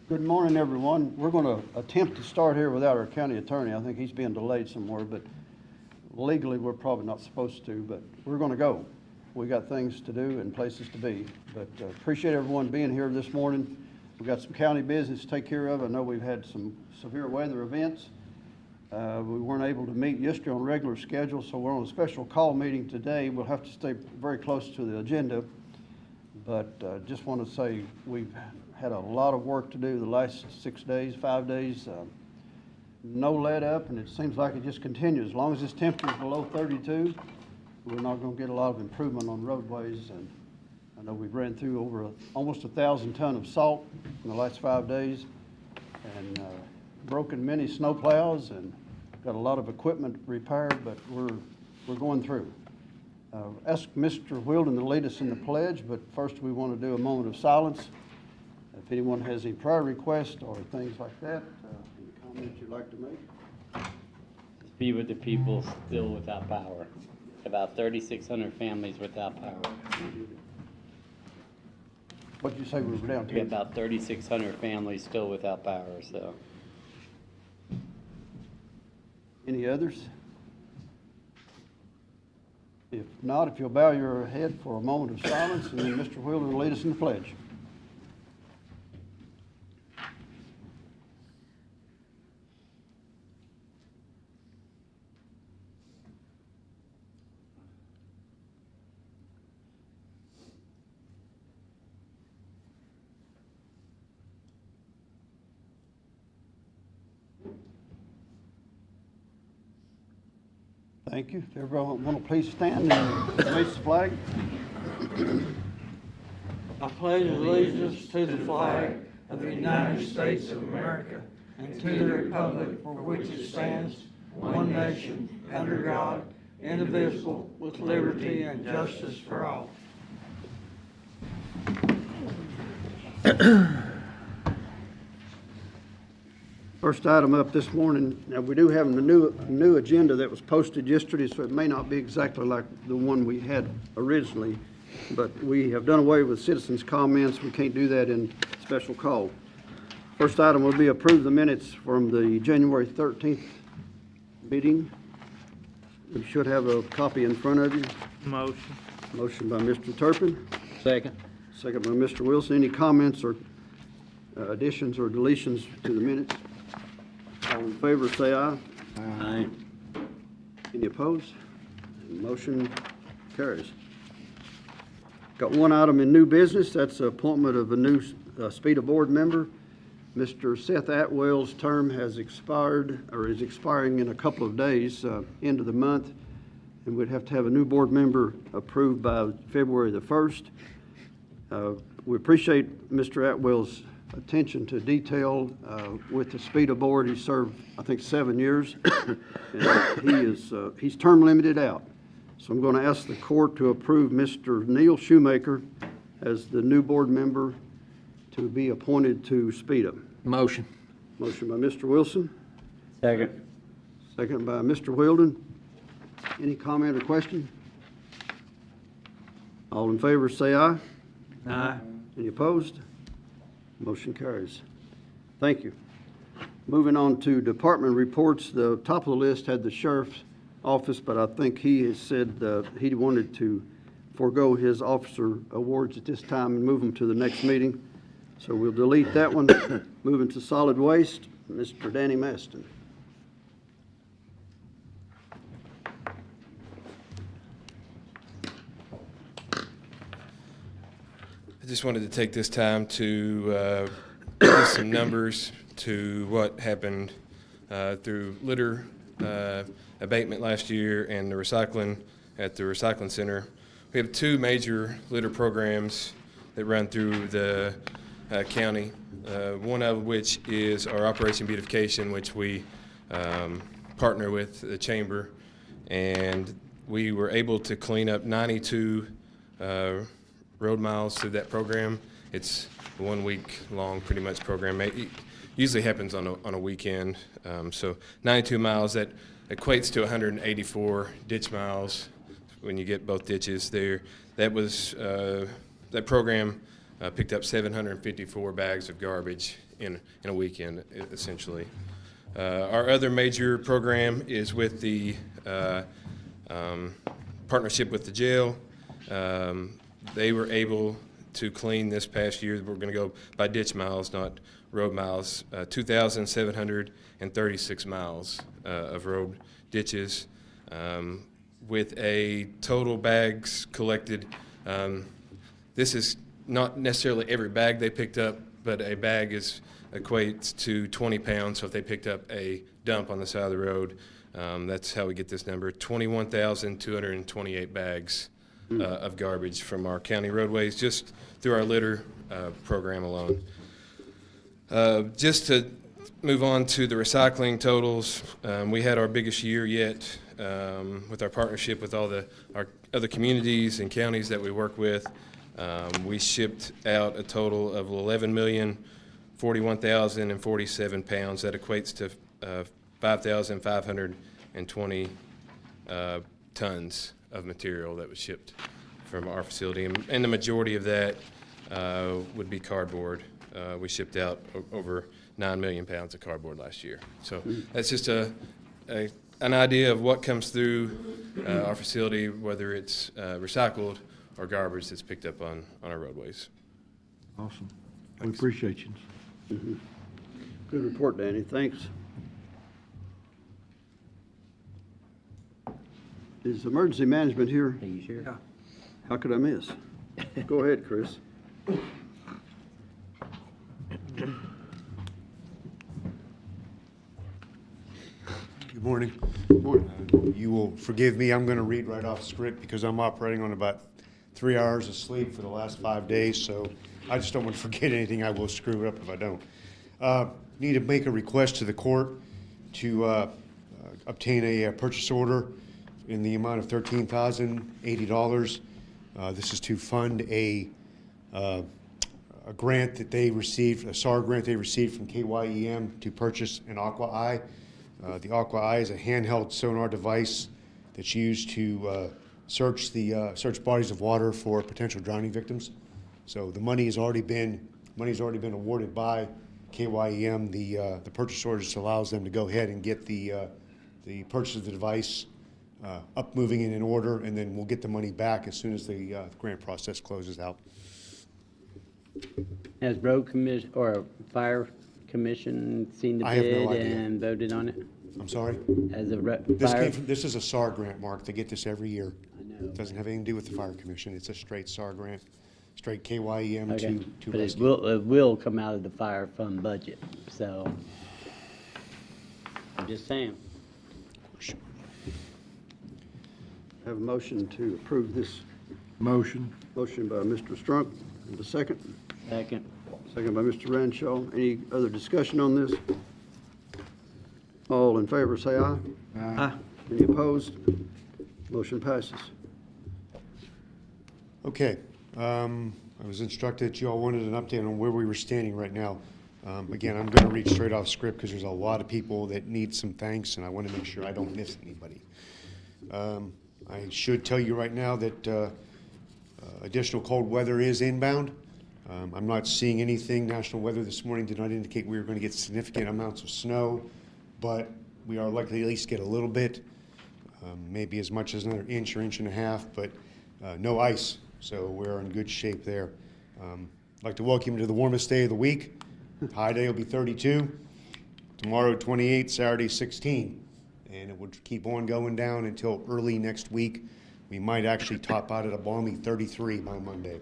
Good morning, everyone. We're going to attempt to start here without our county attorney. I think he's being delayed somewhere, but legally, we're probably not supposed to, but we're going to go. We got things to do and places to be, but appreciate everyone being here this morning. We've got some county business to take care of. I know we've had some severe weather events. We weren't able to meet yesterday on regular schedule, so we're on a special call meeting today. We'll have to stay very close to the agenda, but just want to say we've had a lot of work to do the last 5 days. No let up, and it seems like it just continues. As long as this temperature is below 32, we're not going to get a lot of improvement on roadways. And I know we've ran through over almost 1,000 tons of salt in the last 5 days, and broken many snow plows, and got a lot of equipment repaired, but we're going through. Ask Mr. Wilden to lead us in the pledge, but first we want to do a moment of silence. If anyone has any prayer requests or things like that, any comments you'd like to make? Be with the people still without power. About 3,600 families without power. What did you say we were down to? We have about 3,600 families still without power, so. Any others? If not, if you'll bow your head for a moment of silence, and then Mr. Wilden will lead us in the pledge. Thank you. If everyone want to please stand and raise the flag. I pledge allegiance to the flag of the United States of America and to the republic for which it stands, one nation, under God, indivisible, with liberty and justice for all. First item up this morning, now we do have a new agenda that was posted yesterday, so it may not be exactly like the one we had originally, but we have done away with citizens' comments. We can't do that in special call. First item will be approve the minutes from the January 13th meeting. You should have a copy in front of you. Motion. Motion by Mr. Turpin. Second. Second by Mr. Wilson. Any comments or additions or deletions to the minutes? All in favor, say aye. Aye. Any opposed? Motion carries. Got one item in new business. That's the appointment of a new SPEDA board member. Mr. Seth Atwell's term has expired, or is expiring in a couple of days, end of the month, and we'd have to have a new board member approved by February the 1st. We appreciate Mr. Atwell's attention to detail with the SPEDA board. He served, I think, 7 years. And he's term limited out. So I'm going to ask the court to approve Mr. Neil Shoemaker as the new board member to be appointed to SPEDA. Motion. Motion by Mr. Wilson. Second. Second by Mr. Wilden. Any comment or question? All in favor say aye. Aye. Any opposed? Motion carries. Thank you. Moving on to department reports. The top of the list had the sheriff's office, but I think he has said he wanted to forego his officer awards at this time and move them to the next meeting. So we'll delete that one. Moving to solid waste, Mr. Danny Maston. I just wanted to take this time to give some numbers to what happened through litter abatement last year and the recycling at the recycling center. We have two major litter programs that run through the county, one of which is our Operation Beautification, which we partner with the chamber, and we were able to clean up 92 road miles through that program. It's a 1 week long pretty much program. It usually happens on a weekend. So 92 miles, that equates to 184 ditch miles when you get both ditches there. That was that program picked up 754 bags of garbage in a weekend, essentially. Our other major program is with the partnership with the jail. They were able to clean this past year. We're going to go by ditch miles, not road miles. 2,736 miles of road ditches, with a total bags collected. This is not necessarily every bag they picked up, but a bag equates to 20 pounds. So if they picked up a dump on the side of the road, that's how we get this number. 21,228 bags of garbage from our county roadways just through our litter program alone. Just to move on to the recycling totals, we had our biggest year yet with our partnership with all our other communities and counties that we work with. We shipped out a total of 11,041,047 pounds. That equates to 5,520 tons of material that was shipped from our facility, and the majority of that would be cardboard. We shipped out over 9 million pounds of cardboard last year. So that's just an idea of what comes through our facility, whether it's recycled or garbage that's picked up on our roadways. Awesome. We appreciate you. Good report, Danny. Thanks. Is emergency management here? He's here. How could I miss? Go ahead, Chris. Good morning. Good morning. You will forgive me, I'm going to read right off script because I'm operating on about 3 hours of sleep for the last 5 days, so I just don't want to forget anything. I will screw it up if I don't. Need to make a request to the court to obtain a purchase order in the amount of $13,080. This is to fund a grant that they received, a SAR grant they received from KYEM to purchase an Aqua Eye. The Aqua Eye is a handheld sonar device that's used to search bodies of water for potential drowning victims. So the money has already been awarded by KYEM. The purchase order just allows them to go ahead and get the purchase of the device up, moving in order, and then we'll get the money back as soon as the grant process closes out. Has road commission or fire commission seen the I have no bid idea. and voted on it? I'm sorry? As a This is a SAR grant, Mark. They get this every year. I know. It doesn't have anything to do with the fire commission. It's a straight SAR grant, straight KYEM Okay, to but it rescue. will come out of the fire fund budget, so. I'm just saying. Have a motion to approve this Motion. motion by Mr. Strunk. And a second. Second. Second by Mr. Ranshaw. Any other discussion on this? All in favor, say aye. Aye. Any opposed? Motion passes. Okay. I was instructed that you all wanted an update on where we were standing right now. Again, I'm going to read straight off script because there's a lot of people that need some thanks, and I want to make sure I don't miss anybody. I should tell you right now that additional cold weather is inbound. I'm not seeing anything. National weather this morning did not indicate we were going to get significant amounts of snow, but we are likely to at least get a little bit, maybe as much as another inch or inch and a half, but no ice, so we're in good shape there. I'd like to welcome you to the warmest day of the week. High day will be 32, tomorrow 28, Saturday 16, and it would keep on going down until early next week. We might actually top out at a balmy 33 by Monday.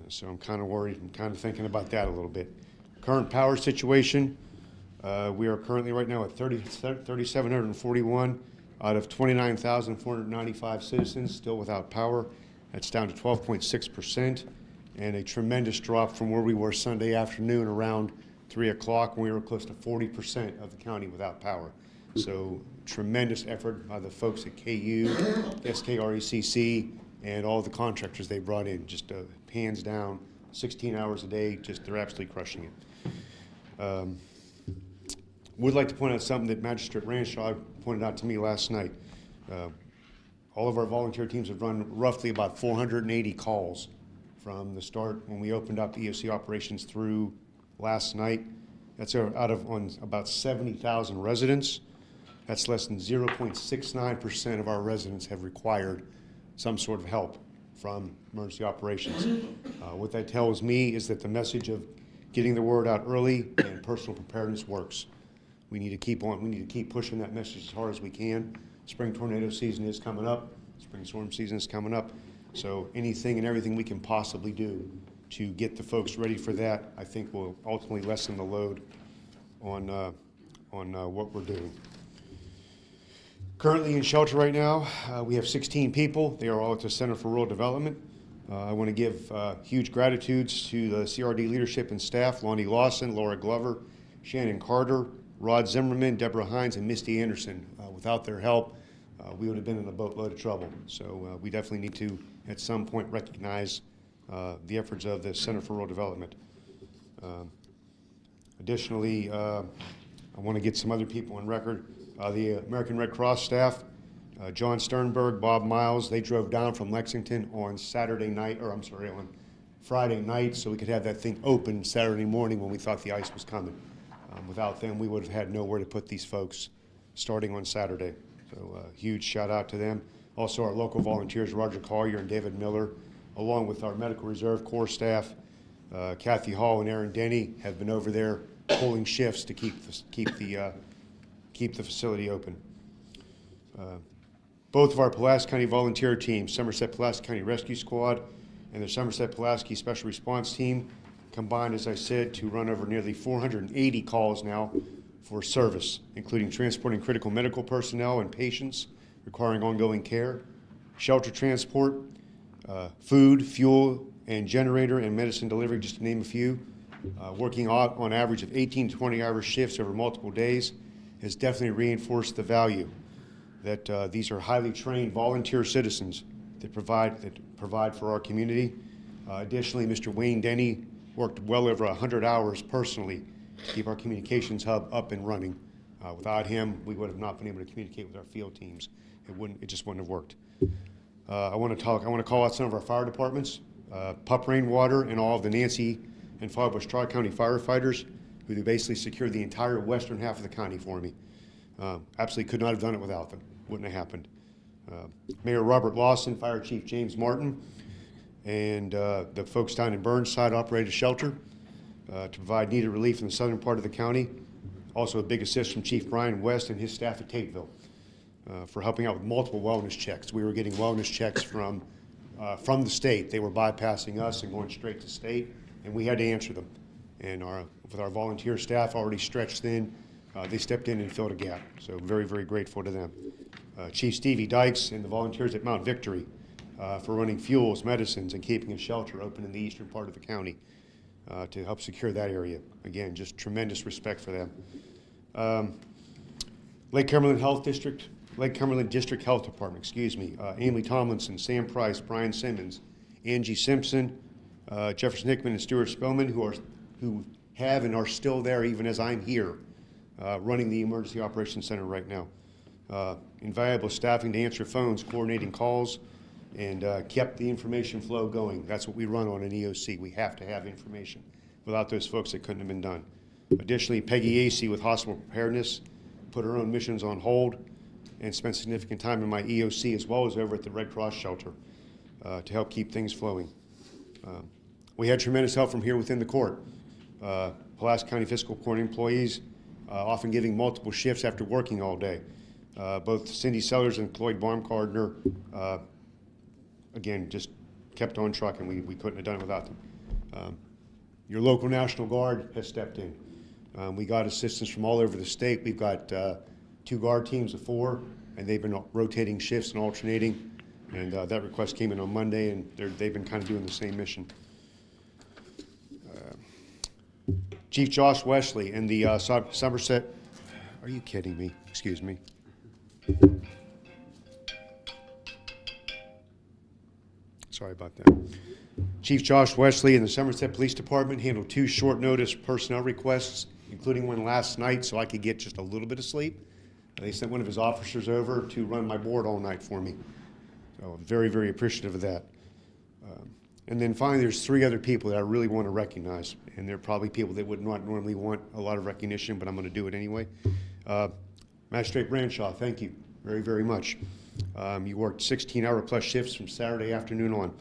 So I'm kind of worried. I'm kind of thinking about that a little bit. Current power situation, we are currently right now at 3,741 out of 29,495 citizens still without power. That's down to 12.6%, and a tremendous drop from where we were Sunday afternoon around 3 o'clock when we were close to 40% of the county without power. So tremendous effort by the folks at KU, SKRECC, and all the contractors they brought in. Just hands down, 16 hours a day, just they're absolutely crushing it. Would like to point out something that Magistrate Ranshaw pointed out to me last night. All of our volunteer teams have run roughly about 480 calls from the start when we opened up EOC operations through last night. That's out of on about 70,000 residents. That's less than 0.69% of our residents have required some sort of help from emergency operations. What that tells me is that the message of getting the word out early and personal preparedness works. We need to keep pushing that message as hard as we can. Spring tornado season is coming up. Spring storm season is coming up. So anything and everything we can possibly do to get the folks ready for that, I think will ultimately lessen the load on what we're doing. Currently in shelter right now, we have 16 people. They are all at the Center for Rural Development. I want to give huge gratitudes to the CRD leadership and staff, Lonnie Lawson, Laura Glover, Shannon Carter, Rod Zimmerman, Deborah Hines, and Misty Anderson. Without their help, we would have been in a boatload of trouble. So we definitely need to, at some point, recognize the efforts of the Center for Rural Development. Additionally, I want to get some other people on record. The American Red Cross staff, John Sternberg, Bob Miles, they drove down from Lexington on on Friday night so we could have that thing open Saturday morning when we thought the ice was coming. Without them, we would have had nowhere to put these folks starting on Saturday. So huge shout out to them. Also our local volunteers, Roger Collier and David Miller, along with our Medical Reserve Corps staff, Kathy Hall and Aaron Denny have been over there pulling shifts to keep the facility open. Both of our Pulaski County volunteer teams, Somerset Pulaski County Rescue Squad and the Somerset Pulaski Special Response Team, combined, as I said, to run over nearly 480 calls now for service, including transporting critical medical personnel and patients requiring ongoing care, shelter transport, food, fuel, and generator and medicine delivery, just to name a few. Working on average of 18 to 20-hour shifts over multiple days has definitely reinforced the value that these are highly trained volunteer citizens that provide for our community. Additionally, Mr. Wayne Denny worked well over 100 hours personally to keep our communications hub up and running. Without him, we would have not been able to communicate with our field teams. It just wouldn't have worked. I want to call out some of our fire departments, Pup Rainwater and all of the Nancy and Fallbush Tri-County firefighters, who basically secured the entire western half of the county for me. Absolutely could not have done it without them. Wouldn't have happened. Mayor Robert Lawson, Fire Chief James Martin, and the folks down in Burnside operated a shelter to provide needed relief in the southern part of the county. Also a big assist from Chief Brian West and his staff at Tateville for helping out with multiple wellness checks. We were getting wellness checks from the state. They were bypassing us and going straight to state, and we had to answer them. And with our volunteer staff already stretched thin, they stepped in and filled a gap. So very, very grateful to them. Chief Stevie Dykes and the volunteers at Mount Victory for running fuels, medicines, and keeping a shelter open in the eastern part of the county to help secure that area. Again, just tremendous respect for them. Lake Cumberland District Health Department, Amy Tomlinson, Sam Price, Brian Simmons, Angie Simpson, Jefferson Hickman, and Stuart Spellman, who have and are still there even as I'm here, running the Emergency Operations Center right now. Invaluable staffing to answer phones, coordinating calls, and kept the information flow going. That's what we run on an EOC. We have to have information. Without those folks, it couldn't have been done. Additionally, Peggy Acey with hospital preparedness put her own missions on hold and spent significant time in my EOC as well as over at the Red Cross shelter to help keep things flowing. We had tremendous help from here within the court. Pulaski County Fiscal Court employees often giving multiple shifts after working all day. Both Cindy Sellers and Cloyd Baumgardner, again, just kept on trucking. We couldn't have done it without them. Your local National Guard has stepped in. We got assistance from all over the state. We've got 2 guard teams of 4, and they've been rotating shifts and alternating. And that request came in on Monday, and they've been kind of doing the same mission. Chief Josh Wesley and the Somerset, are you kidding me? Excuse me. Sorry about that. Chief Josh Wesley and the Somerset Police Department handled 2 short notice personnel requests, including one last night so I could get just a little bit of sleep. They sent one of his officers over to run my board all night for me. So I'm very, very appreciative of that. And then finally, there's 3 other people that I really want to recognize, and they're probably people that would not normally want a lot of recognition, but I'm going to do it anyway. Magistrate Branshaw, thank you very, very much. You worked 16-hour plus shifts from Saturday afternoon on,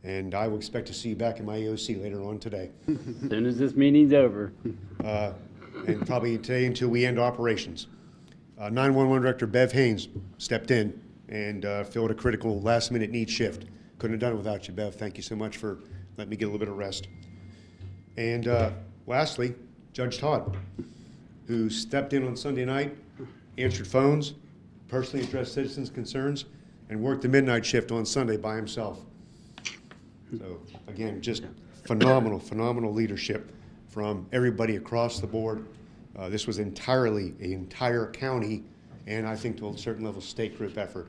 and I will expect to see you back in my AOC later on today. As soon as this meeting's over. And probably today until we end operations. 911 Director Bev Haynes stepped in and filled a critical last-minute need shift. Couldn't have done it without you, Bev. Thank you so much for letting me get a little bit of rest. And lastly, Judge Todd, who stepped in on Sunday night, answered phones, personally addressed citizens' concerns, and worked the midnight shift on Sunday by himself. So again, just phenomenal, phenomenal leadership from everybody across the board. This was entirely an entire county, and I think to a certain level, state group effort.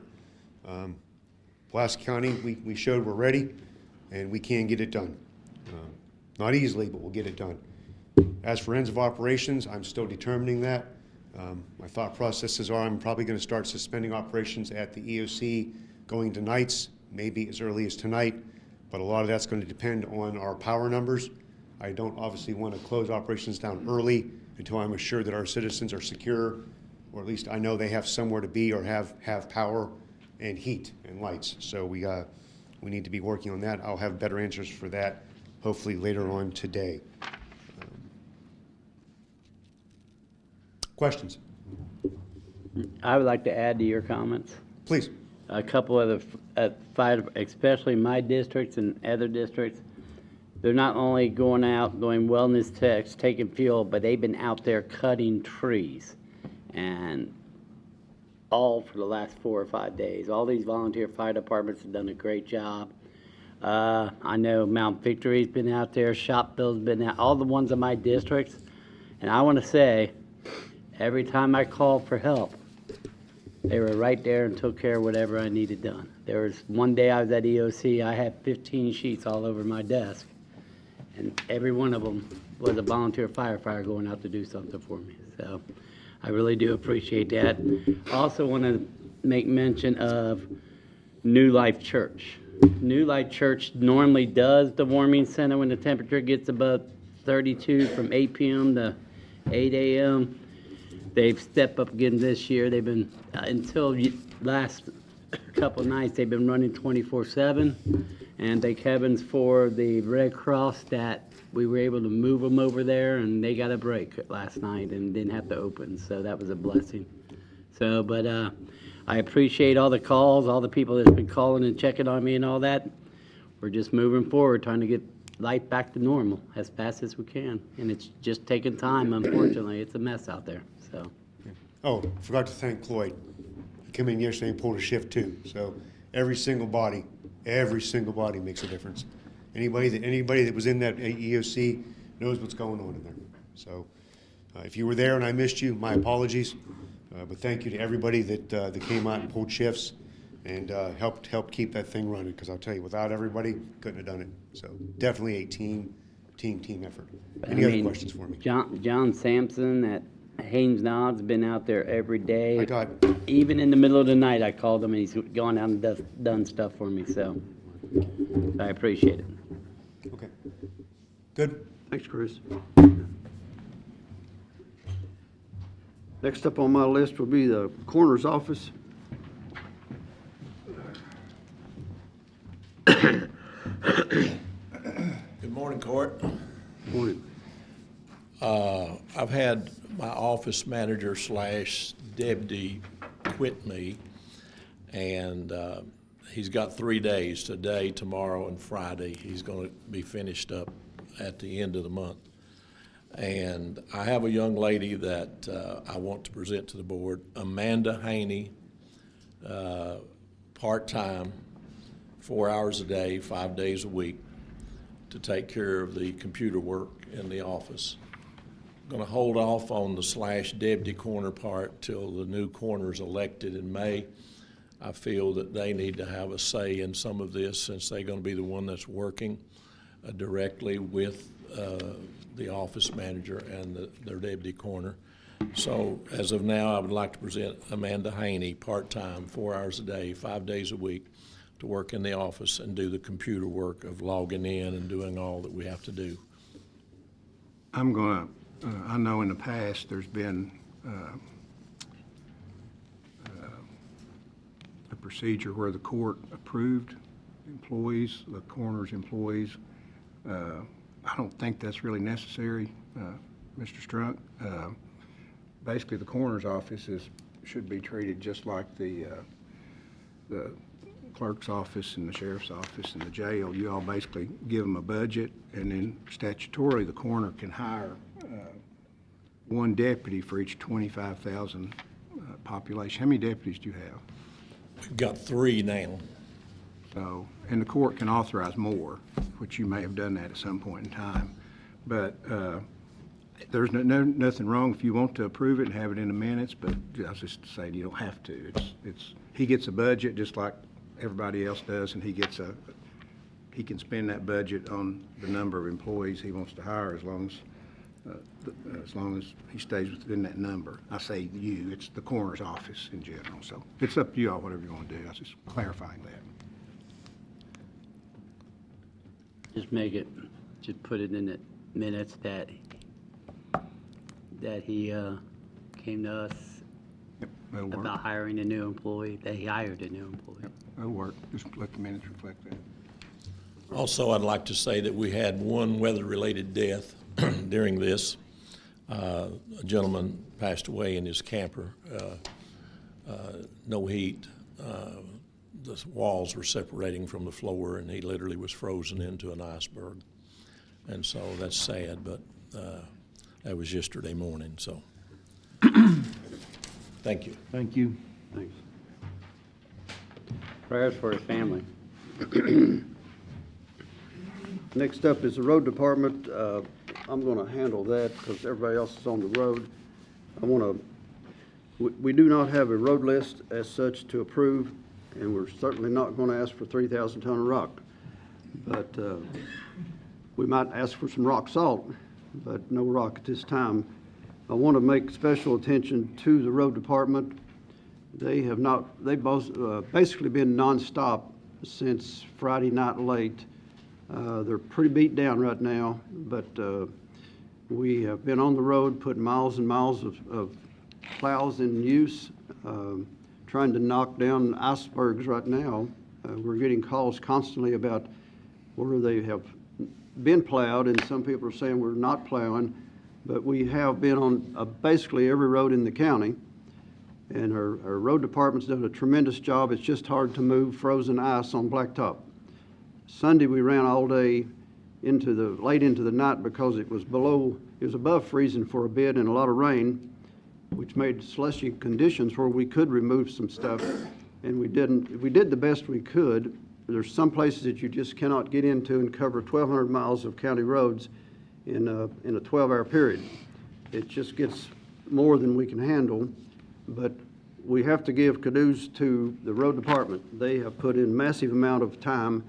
Pulaski County, we showed we're ready, and we can get it done. Not easily, but we'll get it done. As for ends of operations, I'm still determining that. My thought processes are I'm probably going to start suspending operations at the EOC going to nights, maybe as early as tonight, but a lot of that's going to depend on our power numbers. I don't obviously want to close operations down early until I'm assured that our citizens are secure, or at least I know they have somewhere to be or have power and heat and lights. So we need to be working on that. I'll have better answers for that hopefully later on today. Questions? I would like to add to your comments. Please. A couple of the fire, especially my districts and other districts, they're not only going out, doing wellness checks, taking fuel, but they've been out there cutting trees. And all for the last 4 or 5 days. All these volunteer fire departments have done a great job. I know Mount Victory's been out there, Shopville's been out, all the ones in my districts. And I want to say, every time I called for help, they were right there and took care of whatever I needed done. There was one day I was at EOC, I had 15 sheets all over my desk, and every one of them was a volunteer firefighter going out to do something for me. So I really do appreciate that. I also want to make mention of New Life Church. New Life Church normally does the warming center when the temperature gets above 32 from 8 p.m. to 8 a.m. They've stepped up again this year. They've been, until last couple of nights, they've been running 24/7. And thank heavens for the Red Cross that we were able to move them over there, and they got a break last night and didn't have to open. So that was a blessing. So, but I appreciate all the calls, all the people that's been calling and checking on me and all that. We're just moving forward, trying to get life back to normal as fast as we can. And it's just taking time, unfortunately. It's a mess out there, so. Oh, forgot to thank Cloyd. He came in yesterday and pulled a shift too. So every single body makes a difference. Anybody that was in that EOC knows what's going on in there. So if you were there and I missed you, my apologies. But thank you to everybody that came out and pulled shifts and helped keep that thing running. Because I'll tell you, without everybody, couldn't have done it. So definitely a team effort. Any other questions for me? John Sampson at Haynes Nodd's been out there every day. Even in the middle of the night, I called him and he's gone out and done stuff for me. So I appreciate it. Okay. Good. Thanks, Chris. Next up on my list will be the coroner's office. Good morning, Court. Morning. I've had my office manager / deputy quit me, and he's got 3 days, today, tomorrow, and Friday. He's going to be finished up at the end of the month. And I have a young lady that I want to present to the board, Amanda Haney, part-time, 4 hours a day, 5 days a week, to take care of the computer work in the office. I'm going to hold off on the / deputy coroner part till the new coroner is elected in May. I feel that they need to have a say in some of this since they're going to be the one that's working directly with the office manager and their deputy coroner. So as of now, I would like to present Amanda Haney, part-time, 4 hours a day, 5 days a week, to work in the office and do the computer work of logging in and doing all that we have to do. I'm gonna, I know in the past, there's been a procedure where the court approved employees, the coroner's employees. I don't think that's really necessary, Mr. Strunk. Basically, the coroner's office should be treated just like the clerk's office and the sheriff's office and the jail. You all basically give them a budget, and then statutorily, the coroner can hire one deputy for each 25,000 population. How many deputies do you have? We've got 3 now. So, and the court can authorize more, which you may have done that at some point in time. But there's nothing wrong if you want to approve it and have it in the minutes, but I was just saying you don't have to. He gets a budget just like everybody else does, and he can spend that budget on the number of employees he wants to hire as long as he stays within that number. I say you, it's the coroner's office in general. So it's up to you all, whatever you want to do. I was just clarifying that. Just put it in the minutes that he came to us Yep, that'll work. about hiring a new employee, that he hired a new employee. Yep, that'll work. Just let the minutes reflect that. Also, I'd like to say that we had one weather-related death during this. A gentleman passed away in his camper. No heat. The walls were separating from the floor, and he literally was frozen into an iceberg. And so that's sad, but that was yesterday morning, so. Thank you. Thank you. Thanks. Prayers for his family. Next up is the road department. I'm going to handle that because everybody else is on the road. We do not have a road list as such to approve, and we're certainly not going to ask for 3,000 ton of rock. But we might ask for some rock salt, but no rock at this time. I want to make special attention to the road department. They've both basically been nonstop since Friday night late. They're pretty beat down right now, but we have been on the road putting miles and miles of plows in use, trying to knock down icebergs right now. We're getting calls constantly about where they have been plowed, and some people are saying we're not plowing, but we have been on basically every road in the county, and our road department's done a tremendous job. It's just hard to move frozen ice on blacktop. Sunday we ran all day late into the night because it was above freezing for a bit and a lot of rain, which made slushy conditions where we could remove some stuff, and we didn't. We did the best we could. There's some places that you just cannot get into and cover 1,200 miles of county roads in a 12-hour period. It just gets more than we can handle, but we have to give kudos to the road department. They have put in massive amount of time.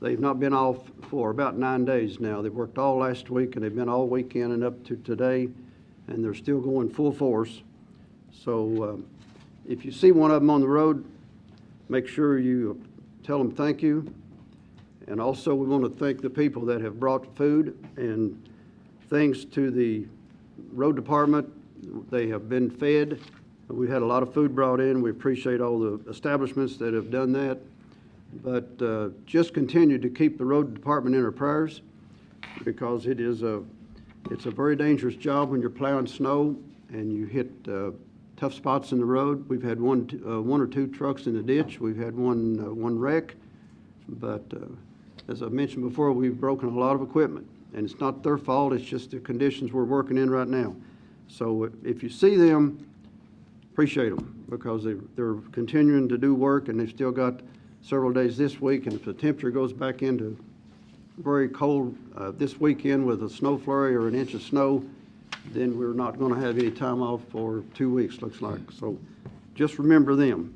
They've not been off for about 9 days now. They've worked all last week, and they've been all weekend and up to today, and they're still going full force. So if you see one of them on the road, make sure you tell them thank you. And also we want to thank the people that have brought food and things to the road department. They have been fed. We had a lot of food brought in. We appreciate all the establishments that have done that. But just continue to keep the road department in our prayers, because it's a very dangerous job when you're plowing snow and you hit tough spots in the road. We've had one or two trucks in the ditch. We've had one wreck. But as I mentioned before, we've broken a lot of equipment, and it's not their fault. It's just the conditions we're working in right now. So if you see them, appreciate them, because they're continuing to do work, and they've still got several days this week. And if the temperature goes back into very cold this weekend with a snow flurry or an inch of snow, then we're not going to have any time off for 2 weeks, looks like. So just remember them.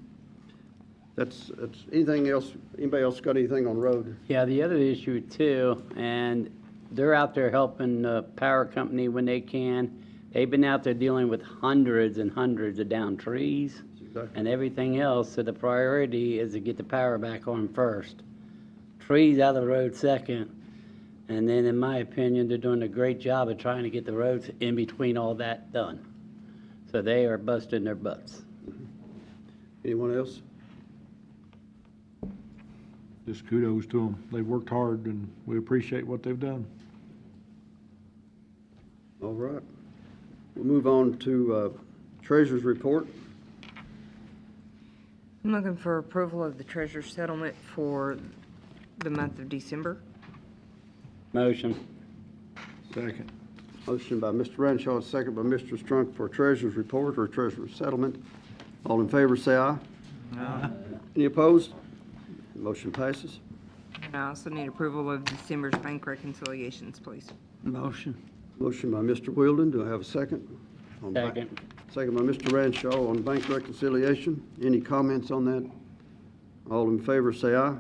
That's anything else? Anybody else got anything on the road? Yeah, the other issue too, and they're out there helping the power company when they can. They've been out there dealing with hundreds and hundreds of downed trees. Exactly. and everything else, so the priority is to get the power back on first. Trees out of the road second, and then, in my opinion, they're doing a great job of trying to get the roads in between all that done. So they are busting their butts. Anyone else? Just kudos to them. They've worked hard, and we appreciate what they've done. All right. We'll move on to Treasurer's Report. I'm looking for approval of the treasurer's settlement for the month of December. Motion. Second. Motion by Mr. Renshaw, second by Mr. Strunk for Treasurer's Report or Treasurer's Settlement. All in favor, say aye. Any opposed? Motion passes. And I also need approval of December's bank reconciliations, please. Motion. Motion by Mr. Wheeldon. Do I have a second? On bank- Second. Second by Mr. Renshaw on bank reconciliation. Any comments on that? All in favor, say aye.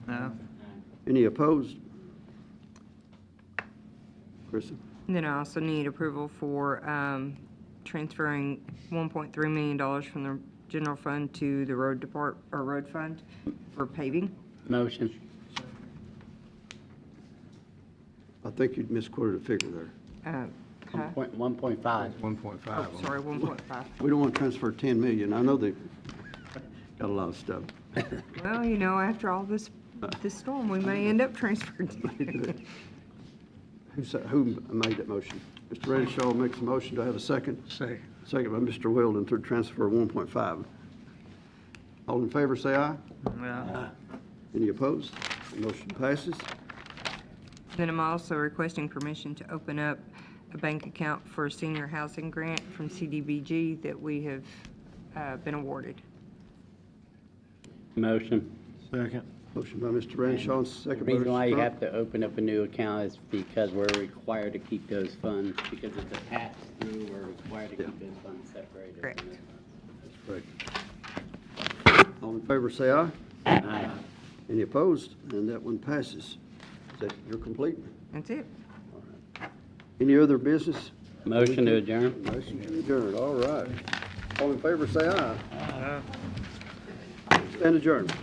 No. Any opposed? Kristen? And then I also need approval for transferring $1.3 million from the general fund to the road fund for paving. Motion. I think you misquoted a figure there. Huh? 1.5. 1.5. Oh, sorry, 1.5. We don't want to transfer 10 million. I know they got a lot of stuff. Well, you know, after all this storm, we may end up transferring. Who made that motion? Mr. Renshaw makes a motion. Do I have a second? Second. Second by Mr. Weldon to transfer 1.5. All in favor, say aye. No. Any opposed? Motion passes. Then I'm also requesting permission to open up a bank account for a senior housing grant from CDBG that we have been awarded. Motion. Second. Motion by Mr. Renshaw, second by Reason why you Mr. have to open up a new account is because we're required to keep those funds, because it's a pass-through, we're required to keep those funds separated. Correct. Strunk. All in favor, say aye. Aye. Any opposed? And that one passes. Is that, you're complete? That's it. Any other business? Motion to adjourn. Motion to adjourn, all right. All in favor, say aye. Stand adjourned.